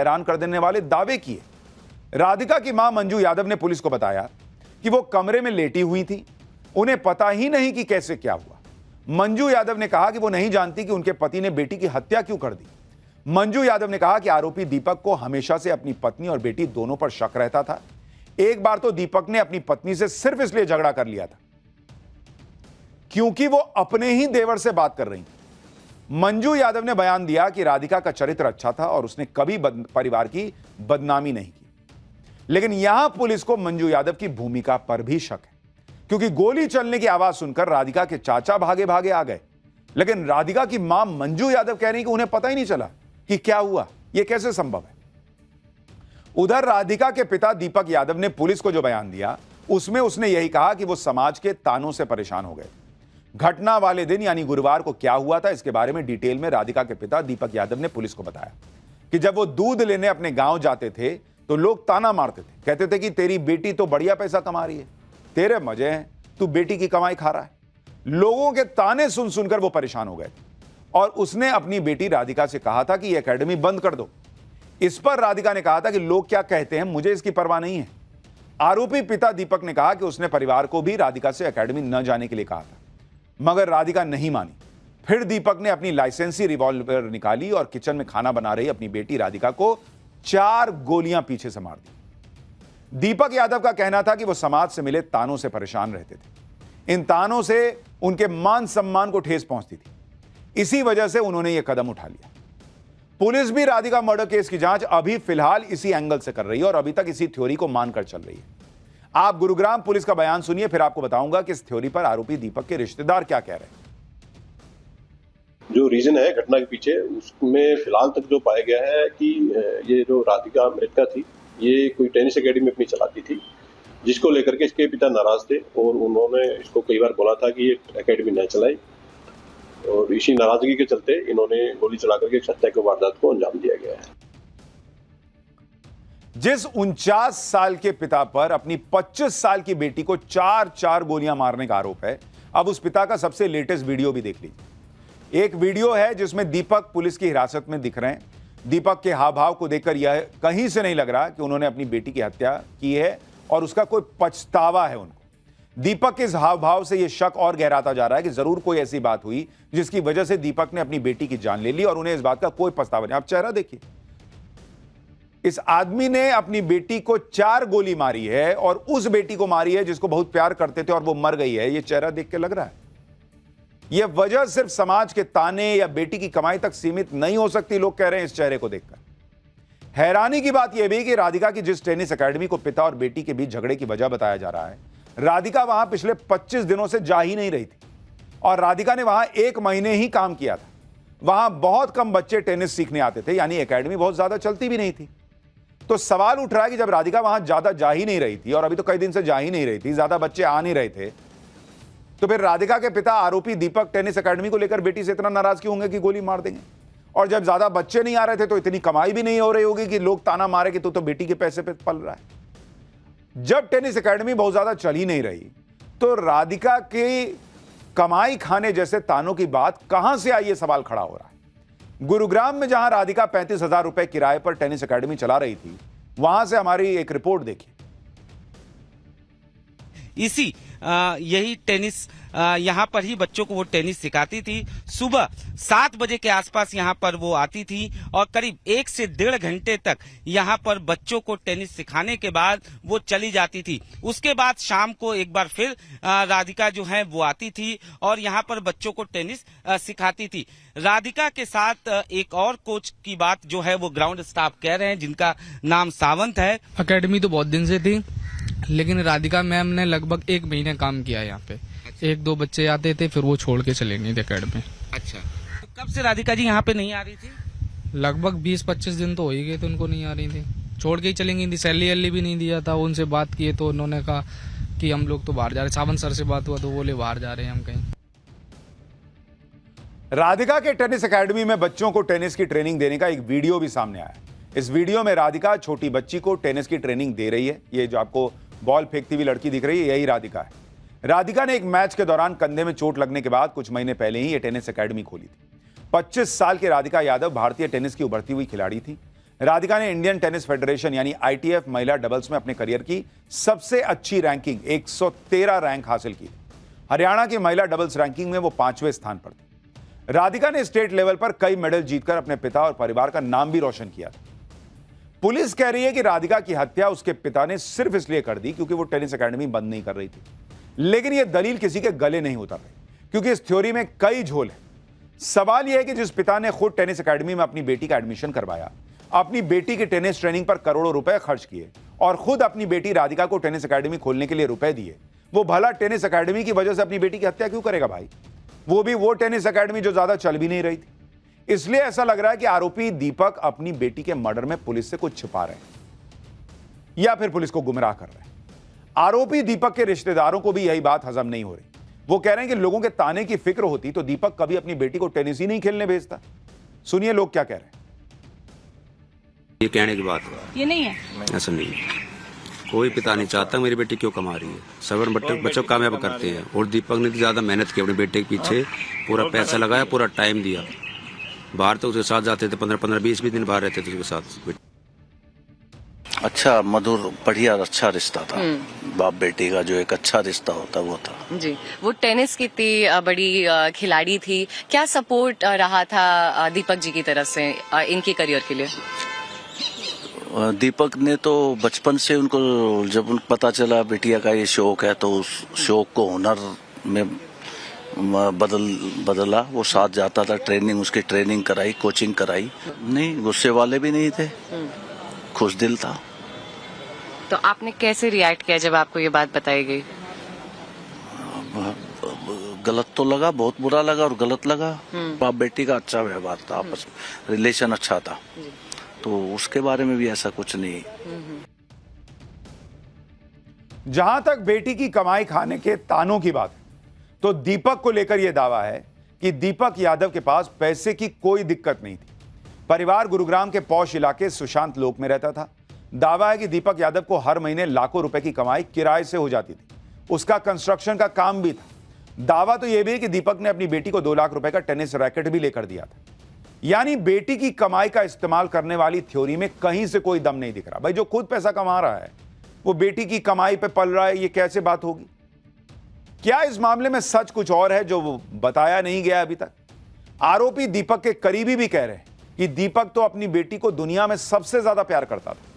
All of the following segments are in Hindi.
हैरान कर देने वाले दावे किए। राधिका की मां मंजू यादव ने पुलिस को बताया कि वो कमरे में लेटी हुई थी, उन्हें पता ही नहीं कि कैसे क्या हुआ। मंजू यादव ने कहा कि वो नहीं जानती कि उनके पति ने बेटी की हत्या क्यों कर दी। मंजू यादव ने कहा कि आरोपी दीपक को हमेशा से अपनी पत्नी और बेटी दोनों पर शक रहता था। एक बार तो दीपक ने अपनी पत्नी से सिर्फ इसलिए झगड़ा कर लिया था क्योंकि वो अपने ही देवर से बात कर रही थी। मंजू यादव ने बयान दिया कि राधिका का चरित्र अच्छा था और उसने कभी परिवार की बदनामी नहीं की। लेकिन यहां पुलिस को मंजू यादव की भूमिका पर भी शक है, क्योंकि गोली चलने की आवाज सुनकर राधिका के चाचा भागे भागे आ गए, लेकिन राधिका की मां मंजू यादव कह रही कि उन्हें पता ही नहीं चला कि क्या हुआ। यह कैसे संभव है? उधर राधिका के पिता दीपक यादव ने पुलिस को जो बयान दिया उसमें उसने यही कहा कि वो समाज के तानों से परेशान हो गए। घटना वाले दिन यानी गुरुवार को क्या हुआ था, इसके बारे में डिटेल में राधिका के पिता दीपक यादव ने पुलिस को बताया कि जब वो दूध लेने अपने गांव जाते थे तो लोग ताना मारते थे, कहते थे कि तेरी बेटी तो बढ़िया पैसा कमा रही है, तेरे मजे हैं, तू बेटी की कमाई खा रहा है। लोगों के ताने सुन सुनकर वो परेशान हो गए थे और उसने अपनी बेटी राधिका से कहा था कि ये एकेडमी बंद कर दो। इस पर राधिका ने कहा था कि लोग क्या कहते हैं, मुझे इसकी परवाह नहीं है। आरोपी पिता दीपक ने कहा कि उसने परिवार को भी राधिका से एकेडमी न जाने के लिए कहा था, मगर राधिका नहीं मानी। फिर दीपक ने अपनी लाइसेंसी रिवॉल्वर निकाली और किचन में खाना बना रही अपनी बेटी राधिका को 4 गोलियां पीछे से मार दी। दीपक यादव का कहना था कि वो समाज से मिले तानों से परेशान रहते थे, इन तानों से उनके मान सम्मान को ठेस पहुंचती थी, इसी वजह से उन्होंने यह कदम उठा लिया। पुलिस भी राधिका मर्डर केस की जांच अभी फिलहाल इसी एंगल से कर रही है और अभी तक इसी थ्योरी को मानकर चल रही है। आप गुरुग्राम पुलिस का बयान सुनिए, फिर आपको बताऊंगा कि इस थ्योरी पर आरोपी दीपक के रिश्तेदार क्या कह रहे हैं। जो रीजन है घटना के पीछे, उसमें फिलहाल तक जो पाया गया है कि ये जो राधिका मृतका थी, ये कोई टेनिस एकेडमी अपनी चलाती थी, जिसको लेकर के इसके पिता नाराज थे और उन्होंने इसको कई बार बोला था कि ये एकेडमी न चलाए, और इसी नाराजगी के चलते इन्होंने गोली चला करके एक हत्या की वारदात को अंजाम दिया गया है। जिस 49 साल के पिता पर अपनी 25 साल की बेटी को 4 गोलियां मारने का आरोप है, अब उस पिता का सबसे लेटेस्ट वीडियो भी देख लीजिए। एक वीडियो है जिसमें दीपक पुलिस की हिरासत में दिख रहे हैं। दीपक के हाव भाव को देखकर यह कहीं से नहीं लग रहा कि उन्होंने अपनी बेटी की हत्या की है और उसका कोई पछतावा है उनको। दीपक के इस हाव भाव से यह शक और गहराता जा रहा है कि जरूर कोई ऐसी बात हुई जिसकी वजह से दीपक ने अपनी बेटी की जान ले ली और उन्हें इस बात का कोई पछतावा नहीं। आप चेहरा देखिए, इस आदमी ने अपनी बेटी को 4 गोली मारी है और उस बेटी को मारी है जिसको बहुत प्यार करते थे और वो मर गई है। यह चेहरा देख के लग रहा है यह वजह सिर्फ समाज के ताने या बेटी की कमाई तक सीमित नहीं हो सकती, लोग कह रहे हैं इस चेहरे को देखकर। हैरानी की बात यह भी कि राधिका की जिस टेनिस एकेडमी को पिता और बेटी के बीच झगड़े की वजह बताया जा रहा है, राधिका वहां पिछले 25 दिनों से जा ही नहीं रही थी और राधिका ने वहां 1 महीने ही काम किया था। वहां बहुत कम बच्चे टेनिस सीखने आते थे, यानी एकेडमी बहुत ज्यादा चलती भी नहीं थी। तो सवाल उठ रहा है कि जब राधिका वहां ज्यादा जा ही नहीं रही थी और अभी तो कई दिन से जा ही नहीं रही थी, ज्यादा बच्चे आ नहीं रहे थे, तो फिर राधिका के पिता आरोपी दीपक टेनिस एकेडमी को लेकर बेटी से इतना नाराज क्यों होंगे कि गोली मार देंगे? और जब ज्यादा बच्चे नहीं आ रहे थे तो इतनी कमाई भी नहीं हो रही होगी कि लोग ताना मारे कि तू तो बेटी के पैसे पे पल रहा है। जब टेनिस एकेडमी बहुत ज्यादा चल ही नहीं रही तो राधिका की कमाई खाने जैसे तानों की बात कहां से आई, ये सवाल खड़ा हो रहा है। गुरुग्राम में जहां राधिका 35,000 रुपए किराए पर टेनिस एकेडमी चला रही थी, वहां से हमारी एक रिपोर्ट देखिए। यही टेनिस यहाँ पर ही बच्चों को वो टेनिस सिखाती थी। सुबह 7 बजे के आसपास यहाँ पर वो आती थी और करीब 1 से 1.5 घंटे तक यहाँ पर बच्चों को टेनिस सिखाने के बाद वो चली जाती थी। उसके बाद शाम को एक बार फिर राधिका जो है वो आती थी और यहाँ पर बच्चों को टेनिस सिखाती थी। राधिका के साथ एक और कोच की बात जो है वो ग्राउंड स्टाफ कह रहे हैं, जिनका नाम सावंत है। एकेडमी तो बहुत दिन से थी, लेकिन राधिका मैम ने लगभग 1 महीने काम किया यहाँ पे। 1-2 बच्चे आते थे, फिर वो छोड़ के चले गए थे एकेडमी। अच्छा, तो कब से राधिका जी यहाँ पे नहीं आ रही थी? लगभग 20-25 दिन तो हो ही गए थे उनको नहीं आ रही थी, छोड़ के ही चली गई थी। सैलरी भी नहीं दिया था, उनसे बात किए तो उन्होंने कहा कि हम लोग तो बाहर जा रहे हैं। सावंत सर से बात हुआ तो बोले बाहर जा रहे हैं हम कहीं। राधिका के टेनिस एकेडमी में बच्चों को टेनिस की ट्रेनिंग देने का एक वीडियो भी सामने आया। इस वीडियो में राधिका छोटी बच्ची को टेनिस की ट्रेनिंग दे रही है। ये जो आपको बॉल फेंकती हुई लड़की दिख रही है, यही राधिका है। राधिका ने एक मैच के दौरान कंधे में चोट लगने के बाद कुछ महीने पहले ही ये टेनिस एकेडमी खोली थी। 25 साल की राधिका यादव भारतीय टेनिस की उभरती हुई खिलाड़ी थी। राधिका ने इंडियन टेनिस फेडरेशन यानी ITF महिला डबल्स में अपने करियर की सबसे अच्छी रैंकिंग 113 रैंक हासिल की। हरियाणा की महिला डबल्स रैंकिंग में वो 5वें स्थान पर थी। राधिका ने स्टेट लेवल पर कई मेडल जीतकर अपने पिता और परिवार का नाम भी रोशन किया था। पुलिस कह रही है कि राधिका की हत्या उसके पिता ने सिर्फ इसलिए कर दी क्योंकि वो टेनिस एकेडमी बंद नहीं कर रही थी। लेकिन यह दलील किसी के गले नहीं उतर रही, क्योंकि इस थ्योरी में कई झोल है। सवाल यह है कि जिस पिता ने खुद टेनिस एकेडमी में अपनी बेटी का एडमिशन करवाया, अपनी बेटी की टेनिस ट्रेनिंग पर करोड़ों रुपए खर्च किए और खुद अपनी बेटी राधिका को टेनिस एकेडमी खोलने के लिए रुपए दिए, वो भला टेनिस एकेडमी की वजह से अपनी बेटी की हत्या क्यों करेगा भाई? वो भी वो टेनिस एकेडमी जो ज्यादा चल भी नहीं रही थी। इसलिए ऐसा लग रहा है कि आरोपी दीपक अपनी बेटी के मर्डर में पुलिस से कुछ छिपा रहे हैं या फिर पुलिस को गुमराह कर रहे हैं। आरोपी दीपक के रिश्तेदारों को भी यही बात हजम नहीं हो रही। वो कह रहे हैं कि लोगों के ताने की फिक्र होती तो दीपक कभी अपनी बेटी को टेनिस ही नहीं खेलने भेजता। सुनिए लोग क्या कह रहे हैं। ये कहने की बात है, ये नहीं है, ऐसा नहीं है। कोई पिता नहीं चाहता मेरी बेटी क्यों कमा रही है। सबर बच्चों कामयाब करते हैं और दीपक ने ज्यादा मेहनत की अपने बेटे के पीछे, पूरा पैसा लगाया, पूरा टाइम दिया। बाहर तो उसके साथ जाते थे, 15-20 दिन बाहर रहते थे उसके साथ। अच्छा मधुर बढ़िया अच्छा रिश्ता था। बाप बेटी का जो एक अच्छा रिश्ता होता वो था जी। वो टेनिस की इतनी बड़ी खिलाड़ी थी, क्या सपोर्ट रहा था दीपक जी की तरफ से इनके करियर के लिए? दीपक ने तो बचपन से उनको, जब उनको पता चला बेटिया का ये शौक है तो उस शौक को हुनर में बदला। वो साथ जाता था, उसकी ट्रेनिंग कराई, कोचिंग कराई। नहीं, गुस्से वाले भी नहीं थे, खुश दिल था। तो आपने कैसे रिएक्ट किया जब आपको ये बात बताई गई? गलत तो लगा, बहुत बुरा लगा और गलत लगा। बाप बेटी का अच्छा व्यवहार था, आपस में रिलेशन अच्छा था, तो उसके बारे में भी ऐसा कुछ नहीं। जहां तक बेटी की कमाई खाने के तानों की बात है, तो दीपक को लेकर यह दावा है कि दीपक यादव के पास पैसे की कोई दिक्कत नहीं थी। परिवार गुरुग्राम के पौष इलाके सुशांत लोक में रहता था। दावा है कि दीपक यादव को हर महीने लाखों रुपए की कमाई किराए से हो जाती थी। उसका कंस्ट्रक्शन का काम भी था। दावा तो यह भी है कि दीपक ने अपनी बेटी को 2 लाख रुपए का टेनिस रैकेट भी लेकर दिया था। यानी बेटी की कमाई का इस्तेमाल करने वाली थ्योरी में कहीं से कोई दम नहीं दिख रहा। भाई जो खुद पैसा कमा रहा है वो बेटी की कमाई पे पल रहा है, ये कैसे बात होगी? क्या इस मामले में सच कुछ और है जो बताया नहीं गया अभी तक? आरोपी दीपक के करीबी भी कह रहे हैं कि दीपक तो अपनी बेटी को दुनिया में सबसे ज्यादा प्यार करता था।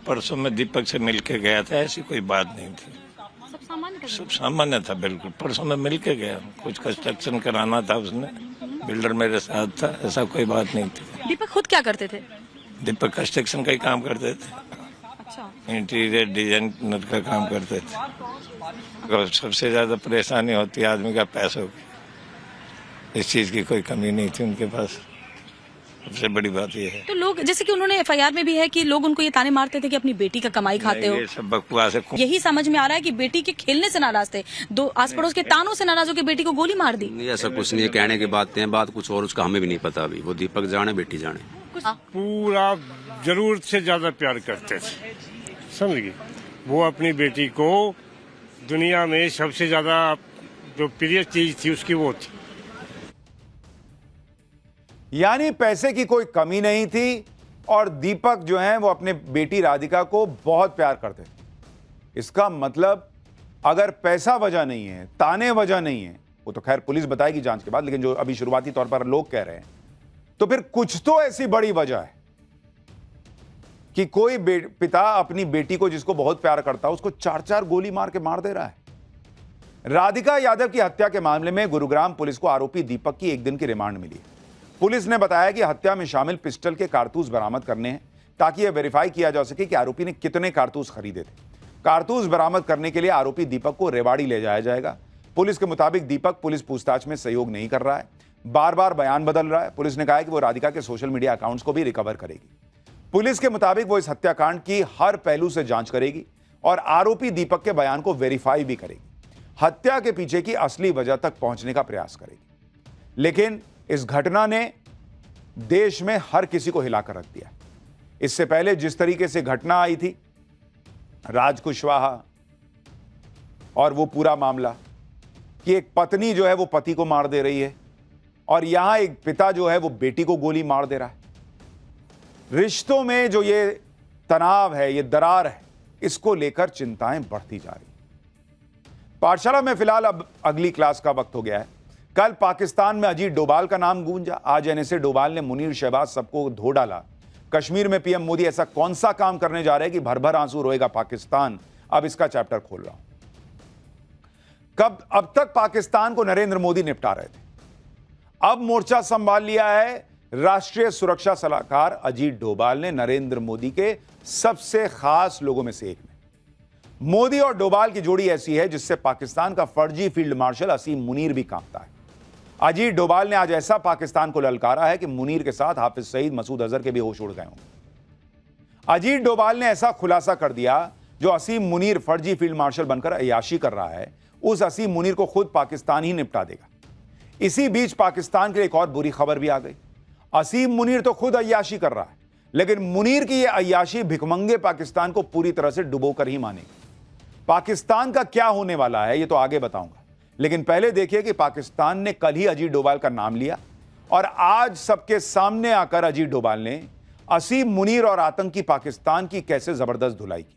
परसों में दीपक से मिलके गया था, ऐसी कोई बात नहीं थी, सब सामान्य था बिल्कुल। परसों में मिलके गया, कुछ कंस्ट्रक्शन कराना था, उसने बिल्डर मेरे साथ था, ऐसा कोई बात नहीं थी। दीपक खुद क्या करते थे? दीपक कंस्ट्रक्शन का ही काम करते थे। अच्छा। इंटीरियर डिजाइनर का काम करते थे। और सबसे ज्यादा परेशानी होती है आदमी का पैसों की, इस चीज की कोई कमी नहीं थी उनके पास। सबसे बड़ी बात यह है। तो लोग, जैसे कि उन्होंने FIR में भी है कि लोग उनको ये ताने मारते थे कि अपनी बेटी का कमाई खाते हो। ये सब बकवास है। यही समझ में आ रहा है कि बेटी के खेलने से नाराज थे, दो आस पड़ोस के तानों से नाराज होकर बेटी को गोली मार दी। नहीं, ऐसा कुछ नहीं है, कहने की बातें हैं, बात कुछ और, उसका हमें भी नहीं पता अभी। वो दीपक जाने, बेटी जाने। पूरा जरूरत से ज्यादा प्यार करते थे, समझ गए। वो अपनी बेटी को दुनिया में सबसे ज्यादा जो प्रिय चीज थी उसकी वो थी। यानी पैसे की कोई कमी नहीं थी और दीपक जो है वो अपने बेटी राधिका को बहुत प्यार करते थे। इसका मतलब अगर पैसा वजह नहीं है, ताने वजह नहीं है, वो तो खैर पुलिस बताएगी जांच के बाद, लेकिन जो अभी शुरुआती तौर पर लोग कह रहे हैं, तो फिर कुछ तो ऐसी बड़ी वजह है कि कोई पिता अपनी बेटी को जिसको बहुत प्यार करता है उसको 4-4 गोली मार के मार दे रहा है। राधिका यादव की हत्या के मामले में गुरुग्राम पुलिस को आरोपी दीपक की 1 दिन की रिमांड मिली है। पुलिस ने बताया कि हत्या में शामिल पिस्टल के कारतूस बरामद करने हैं ताकि यह वेरीफाई किया जा सके कि आरोपी ने कितने कारतूस खरीदे थे। कारतूस बरामद करने के लिए आरोपी दीपक को रेवाड़ी ले जाया जाएगा। पुलिस के मुताबिक दीपक पुलिस पूछताछ में सहयोग नहीं कर रहा है, बार बार बयान बदल रहा है। पुलिस ने कहा है कि वो राधिका के सोशल मीडिया अकाउंट्स को भी रिकवर करेगी। पुलिस के मुताबिक वो इस हत्याकांड की हर पहलू से जांच करेगी और आरोपी दीपक के बयान को वेरीफाई भी करेगी। हत्या के पीछे की असली वजह तक पहुंचने का प्रयास करेगी। लेकिन इस घटना ने देश में हर किसी को हिलाकर रख दिया। इससे पहले जिस तरीके से घटना आई थी, राज कुशवाहा और वो पूरा मामला कि एक पत्नी जो है वो पति को मार दे रही है, और यहां एक पिता जो है वो बेटी को गोली मार दे रहा है। रिश्तों में जो ये तनाव है, ये दरार है, इसको लेकर चिंताएं बढ़ती जा रही। पाठशाला में फिलहाल अब अगली क्लास का वक्त हो गया है। कल पाकिस्तान में अजीत डोभाल का नाम गूंजा, आज एनएसए डोभाल ने मुनीर शहबाज सबको धो डाला। कश्मीर में पीएम मोदी ऐसा कौन सा काम करने जा रहे हैं कि भर भर आंसू रोएगा पाकिस्तान। अब इसका चैप्टर खोल रहा हूं। अब तक पाकिस्तान को नरेंद्र मोदी निपटा रहे थे, अब मोर्चा संभाल लिया है राष्ट्रीय सुरक्षा सलाहकार अजीत डोभाल ने, नरेंद्र मोदी के सबसे खास लोगों में से एक ने। मोदी और डोभाल की जोड़ी ऐसी है जिससे पाकिस्तान का फर्जी फील्ड मार्शल असीम मुनीर भी कांपता है। अजीत डोभाल ने आज ऐसा पाकिस्तान को ललकारा है कि मुनीर के साथ हाफिज सईद, मसूद अजहर के भी होश उड़ गए होंगे। अजीत डोभाल ने ऐसा खुलासा कर दिया, जो असीम मुनीर फर्जी फील्ड मार्शल बनकर अय्याशी कर रहा है, उस असीम मुनीर को खुद पाकिस्तान ही निपटा देगा। इसी बीच पाकिस्तान के लिए एक और बुरी खबर भी आ गई। असीम मुनीर तो खुद अय्याशी कर रहा है, लेकिन मुनीर की यह अय्याशी भिखमंगे पाकिस्तान को पूरी तरह से डुबोकर ही मानेगी। पाकिस्तान का क्या होने वाला है ये तो आगे बताऊंगा, लेकिन पहले देखिए कि पाकिस्तान ने कल ही अजीत डोभाल का नाम लिया और आज सबके सामने आकर अजीत डोभाल ने असीम मुनीर और आतंकी पाकिस्तान की कैसे जबरदस्त धुलाई की।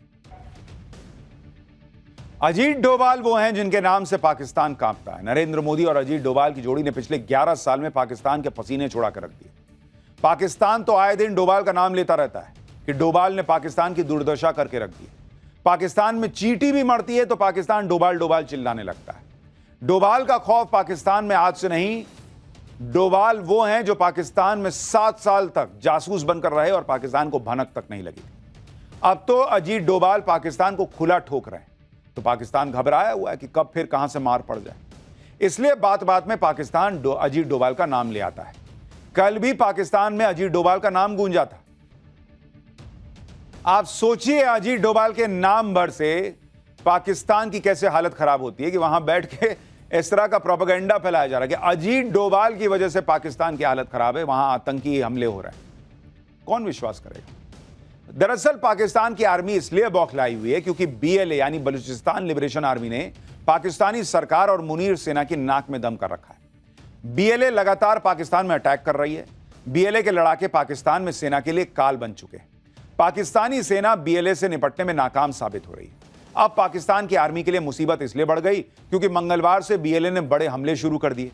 अजीत डोभाल वो हैं जिनके नाम से पाकिस्तान कांपता है। नरेंद्र मोदी और अजीत डोभाल की जोड़ी ने पिछले 11 साल में पाकिस्तान के पसीने छुड़ा कर रख दिए। पाकिस्तान तो आए दिन डोभाल का नाम लेता रहता है कि डोभाल ने पाकिस्तान की दुर्दशा करके रख दी। पाकिस्तान में चींटी भी मरती है तो पाकिस्तान डोभाल डोभाल चिल्लाने लगता है। डोभाल का खौफ पाकिस्तान में आज से नहीं, डोभाल वो हैं जो पाकिस्तान में 7 साल तक जासूस बनकर रहे और पाकिस्तान को भनक तक नहीं लगी। अब तो अजीत डोभाल पाकिस्तान को खुला ठोक रहे हैं, तो पाकिस्तान घबराया हुआ है कि कब फिर कहां से मार पड़ जाए। इसलिए बात बात में पाकिस्तान अजीत डोभाल का नाम ले आता है। कल भी पाकिस्तान में अजीत डोभाल का नाम गूंजा था। आप सोचिए अजीत डोभाल के नाम भर से पाकिस्तान की कैसे हालत खराब होती है कि वहां बैठ के इस तरह का प्रोपेगेंडा फैलाया जा रहा है कि अजीत डोभाल की वजह से पाकिस्तान की हालत खराब है, वहां आतंकी हमले हो रहे हैं। कौन विश्वास करेगा? दरअसल पाकिस्तान की आर्मी इसलिए बौखलाई हुई है क्योंकि बीएलए यानी बलूचिस्तान लिबरेशन आर्मी ने पाकिस्तानी सरकार और मुनीर सेना की नाक में दम कर रखा है। बीएलए लगातार पाकिस्तान में अटैक कर रही है। बीएलए के लड़ाके पाकिस्तान में सेना के लिए काल बन चुके हैं। पाकिस्तानी सेना बीएलए से निपटने में नाकाम साबित हो रही है। अब पाकिस्तान की आर्मी के लिए मुसीबत इसलिए बढ़ गई क्योंकि मंगलवार से बीएलए ने बड़े हमले शुरू कर दिए।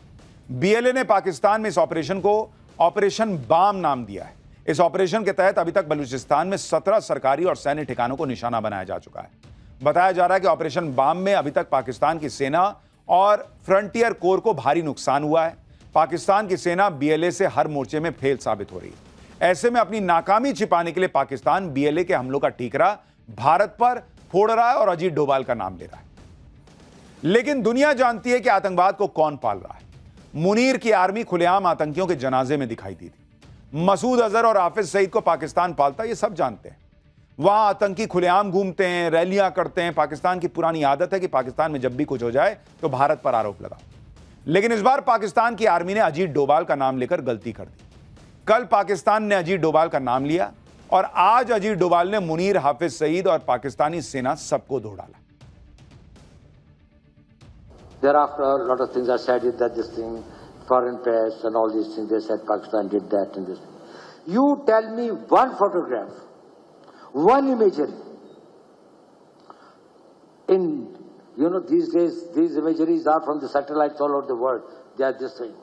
बीएलए ने पाकिस्तान में इस ऑपरेशन को ऑपरेशन बाम नाम दिया है। इस ऑपरेशन के तहत अभी तक बलूचिस्तान में 17 सरकारी और सैन्य ठिकानों को निशाना बनाया जा चुका है। बताया जा रहा है कि ऑपरेशन बाम में अभी तक पाकिस्तान की सेना और फ्रंटियर कोर को भारी नुकसान हुआ है। पाकिस्तान की सेना बीएलए से हर मोर्चे में फेल साबित हो रही है। ऐसे में अपनी नाकामी छिपाने के लिए पाकिस्तान बीएलए के हमलों का ठीकरा भारत पर फोड़ रहा है और अजीत डोभाल का नाम ले रहा है। लेकिन दुनिया जानती है कि आतंकवाद को कौन पाल रहा है। मुनीर की आर्मी खुलेआम आतंकियों के जनाजे में दिखाई दी थी। मसूद अजहर और हाफिज सईद को पाकिस्तान पालता, ये सब जानते हैं। वहां आतंकी खुलेआम घूमते हैं, रैलियां करते हैं। पाकिस्तान की पुरानी आदत है कि पाकिस्तान में जब भी कुछ हो जाए तो भारत पर आरोप लगाओ। लेकिन इस बार पाकिस्तान की आर्मी ने अजीत डोभाल का नाम लेकर गलती कर दी। कल पाकिस्तान ने अजीत डोभाल का नाम लिया और आज अजीत डोभाल ने मुनीर, हाफिज सईद और पाकिस्तानी सेना सबको धो डाला। Thereafter, a lot of things are said that this thing, foreign press and all these things, they said Pakistan did that and this. You tell me one photograph, one imagery. In, these days, these imageries are from the satellites all over the world. They are this thing.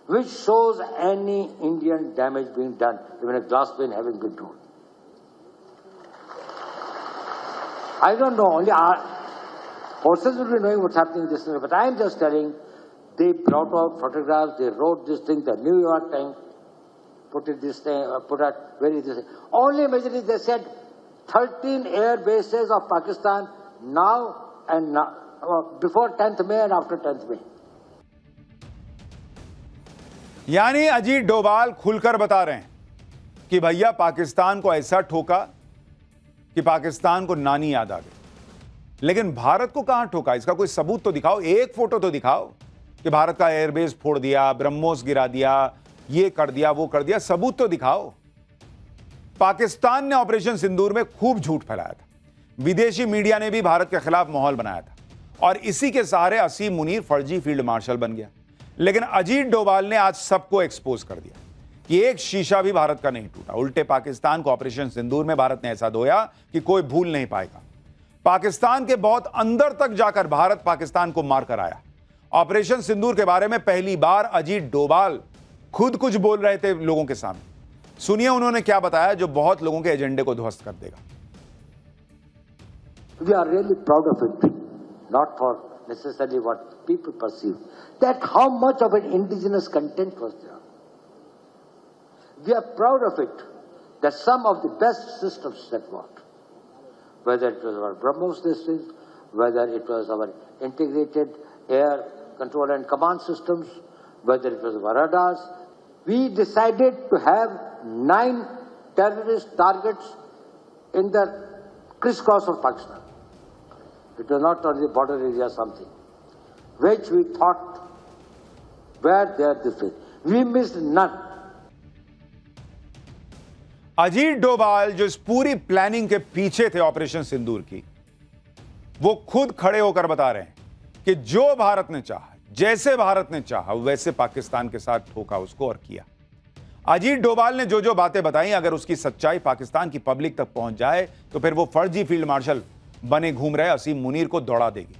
Which shows any Indian damage being done, even a glass pane having been torn. I don't know, only our forces will be knowing what's happening in this thing, but I am just telling, they brought out photographs, they wrote this thing, the New York Times put it this thing, put out, where is this thing? Only imagine they said 13 air bases of Pakistan now and now, before 10th May and after 10th May. यानी अजीत डोभाल खुलकर बता रहे हैं कि भैया पाकिस्तान को ऐसा ठोका कि पाकिस्तान को नानी याद आ गई। लेकिन भारत को कहां ठोका, इसका कोई सबूत तो दिखाओ, एक फोटो तो दिखाओ कि भारत का एयरबेस फोड़ दिया, ब्रह्मोस गिरा दिया, ये कर दिया, वो कर दिया, सबूत तो दिखाओ। पाकिस्तान ने ऑपरेशन सिंदूर में खूब झूठ फैलाया था। विदेशी मीडिया ने भी भारत के खिलाफ माहौल बनाया था और इसी के सहारे असीम मुनीर फर्जी फील्ड मार्शल बन गया। लेकिन अजीत डोभाल ने आज सबको एक्सपोज कर दिया कि एक शीशा भी भारत का नहीं टूटा। उल्टे पाकिस्तान को ऑपरेशन सिंदूर में भारत ने ऐसा धोया कि कोई भूल नहीं पाएगा। पाकिस्तान के बहुत अंदर तक जाकर भारत पाकिस्तान को मारकर आया। ऑपरेशन सिंदूर के बारे में पहली बार अजीत डोभाल खुद कुछ बोल रहे थे लोगों के सामने। सुनिए उन्होंने क्या बताया जो बहुत लोगों के एजेंडे को ध्वस्त कर देगा। We are really proud of it, not for necessarily what people perceive, that how much of an indigenous content was there. We are proud of it, that some of the best systems that worked, whether it was our BrahMos systems, whether it was our integrated air control and command systems, whether it was our radars, we decided to have 9 terrorist targets in the crisscross of Pakistan. It was not only border area something, which we thought were there this way. We missed none. Ajit Doval जो इस पूरी प्लानिंग के पीछे थे ऑपरेशन सिंदूर की, वो खुद खड़े होकर बता रहे हैं कि जो भारत ने चाहा, जैसे भारत ने चाहा वैसे पाकिस्तान के साथ ठोका उसको और किया। अजीत डोभाल ने जो जो बातें बताई, अगर उसकी सच्चाई पाकिस्तान की पब्लिक तक पहुंच जाए तो फिर वो फर्जी फील्ड मार्शल बने घूम रहे असीम मुनीर को दौड़ा देगी,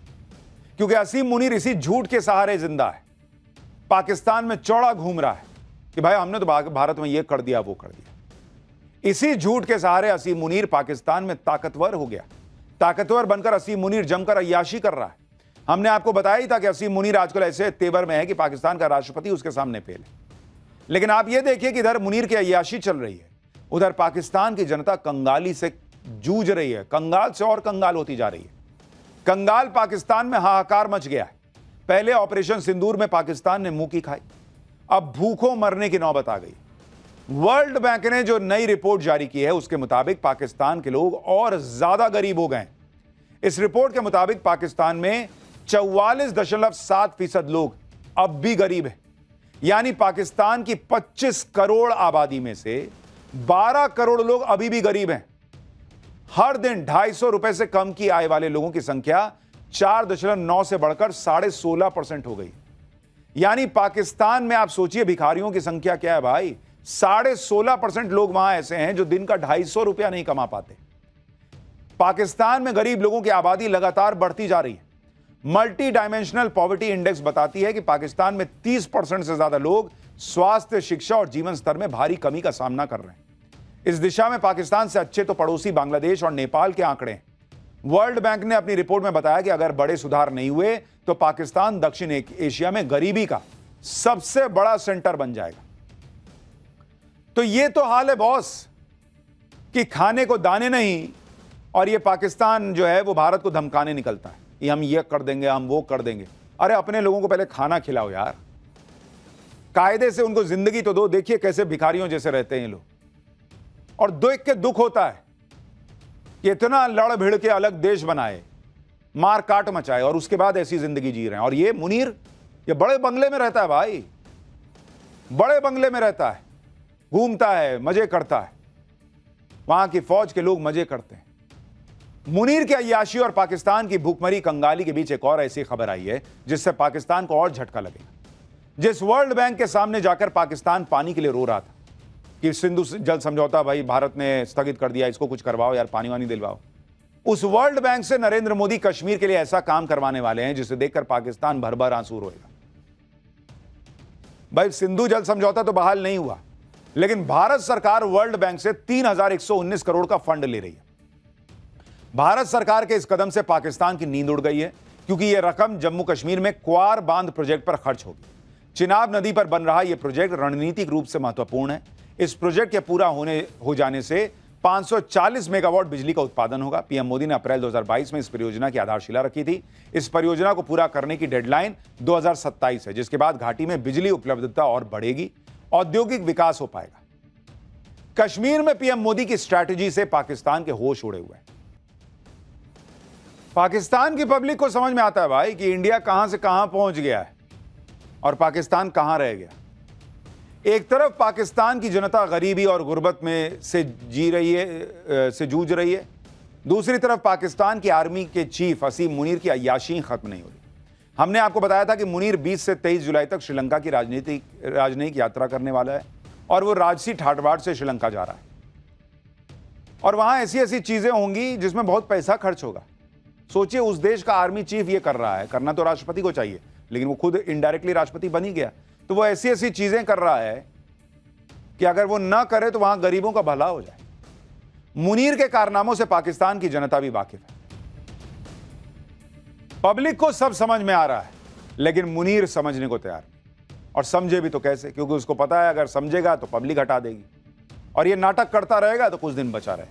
क्योंकि असीम मुनीर इसी झूठ के सहारे जिंदा है। पाकिस्तान में चौड़ा घूम रहा है कि भाई हमने तो भारत में ये कर दिया वो कर दिया। इसी झूठ के सहारे असीम मुनीर पाकिस्तान में ताकतवर हो गया। ताकतवर बनकर असीम मुनीर जमकर अय्याशी कर रहा है। हमने आपको बताया ही था कि असीम मुनीर आजकल ऐसे तेवर में है कि पाकिस्तान का राष्ट्रपति उसके सामने फेल है। लेकिन आप यह देखिए कि इधर मुनीर की अय्याशी चल रही है, उधर पाकिस्तान की जनता कंगाली से जूझ रही है, कंगाल से और कंगाल होती जा रही है। कंगाल पाकिस्तान में हाहाकार मच गया है। पहले ऑपरेशन सिंदूर में पाकिस्तान ने मुंह की खाई, अब भूखों मरने की नौबत आ गई। वर्ल्ड बैंक ने जो नई रिपोर्ट जारी की है उसके मुताबिक पाकिस्तान के लोग और ज्यादा गरीब हो गए। इस रिपोर्ट के मुताबिक पाकिस्तान में 44.7% लोग अब भी गरीब हैं। यानी पाकिस्तान की 25 करोड़ आबादी में से 12 करोड़ लोग अभी भी गरीब हैं। हर दिन 250 रुपए से कम की आय वाले लोगों की संख्या 4.9 से बढ़कर 16.5% हो गई। यानी पाकिस्तान में आप सोचिए भिखारियों की संख्या क्या है भाई, 16.5% लोग वहां ऐसे हैं जो दिन का 250 रुपया नहीं कमा पाते। पाकिस्तान में गरीब लोगों की आबादी लगातार बढ़ती जा रही है। मल्टी डायमेंशनल पॉवर्टी इंडेक्स बताती है कि पाकिस्तान में 30% से ज्यादा लोग स्वास्थ्य, शिक्षा और जीवन स्तर में भारी कमी का सामना कर रहे हैं। इस दिशा में पाकिस्तान से अच्छे तो पड़ोसी बांग्लादेश और नेपाल के आंकड़े हैं। वर्ल्ड बैंक ने अपनी रिपोर्ट में बताया कि अगर बड़े सुधार नहीं हुए तो पाकिस्तान दक्षिण एशिया में गरीबी का सबसे बड़ा सेंटर बन जाएगा। तो ये तो हाल है बॉस कि खाने को दाने नहीं, और ये पाकिस्तान जो है वो भारत को धमकाने निकलता है कि हम ये कर देंगे, हम वो कर देंगे। अरे अपने लोगों को पहले खाना खिलाओ यार, कायदे से उनको जिंदगी तो दो। देखिए कैसे भिखारियों जैसे रहते हैं ये लोग, और देख के दुख होता है कि इतना लड़ भिड़ के अलग देश बनाए, मार काट मचाए, और उसके बाद ऐसी जिंदगी जी रहे हैं। और ये मुनीर ये बड़े बंगले में रहता है भाई, बड़े बंगले में रहता है, घूमता है, मजे करता है, वहां की फौज के लोग मजे करते हैं। मुनीर के अय्याशी और पाकिस्तान की भूखमरी कंगाली के बीच एक और ऐसी खबर आई है जिससे पाकिस्तान को और झटका लगेगा। जिस वर्ल्ड बैंक के सामने जाकर पाकिस्तान पानी के लिए रो रहा था कि सिंधु जल समझौता भाई भारत ने स्थगित कर दिया, इसको कुछ करवाओ यार, पानी वानी दिलवाओ, उस वर्ल्ड बैंक से नरेंद्र मोदी कश्मीर के लिए ऐसा काम करवाने वाले हैं जिसे देखकर पाकिस्तान भर भर आंसू रोएगा। भाई सिंधु जल समझौता तो बहाल नहीं हुआ, लेकिन भारत सरकार वर्ल्ड बैंक से 3,119 करोड़ का फंड ले रही है। भारत सरकार के इस कदम से पाकिस्तान की नींद उड़ गई है, क्योंकि यह रकम जम्मू कश्मीर में क्वार बांध प्रोजेक्ट पर खर्च होगी। चिनाब नदी पर बन रहा यह प्रोजेक्ट रणनीतिक रूप से महत्वपूर्ण है। इस प्रोजेक्ट के पूरा हो जाने से 540 मेगावाट बिजली का उत्पादन होगा। पीएम मोदी ने अप्रैल 2022 में इस परियोजना की आधारशिला रखी थी। इस परियोजना को पूरा करने की डेडलाइन 2027 है, जिसके बाद घाटी में बिजली उपलब्धता और बढ़ेगी, औद्योगिक विकास हो पाएगा। कश्मीर में पीएम मोदी की स्ट्रैटेजी से पाकिस्तान के होश उड़े हुए हैं। पाकिस्तान की पब्लिक को समझ में आता है भाई कि इंडिया कहां से कहां पहुंच गया है और पाकिस्तान कहां रह गया। एक तरफ पाकिस्तान की जनता गरीबी और गुर्बत में से जूझ रही है, दूसरी तरफ पाकिस्तान की आर्मी के चीफ असीम मुनीर की अय्याशी खत्म नहीं हो रही। हमने आपको बताया था कि मुनीर 20 से 23 जुलाई तक श्रीलंका की राजनयिक यात्रा करने वाला है और वो राजसी ठाठवाड़ से श्रीलंका जा रहा है और वहां ऐसी ऐसी चीजें होंगी जिसमें बहुत पैसा खर्च होगा। सोचिए, उस देश का आर्मी चीफ ये कर रहा है, करना तो राष्ट्रपति को चाहिए, लेकिन वो खुद इनडायरेक्टली राष्ट्रपति बन ही गया, तो वो ऐसी ऐसी चीजें कर रहा है कि अगर वो ना करे तो वहां गरीबों का भला हो जाए। मुनीर के कारनामों से पाकिस्तान की जनता भी वाकिफ है। पब्लिक को सब समझ में आ रहा है, लेकिन मुनीर समझने को तैयार नहीं, और समझे भी तो कैसे, क्योंकि उसको पता है अगर समझेगा तो पब्लिक हटा देगी और ये नाटक करता रहेगा तो कुछ दिन बचा रहे।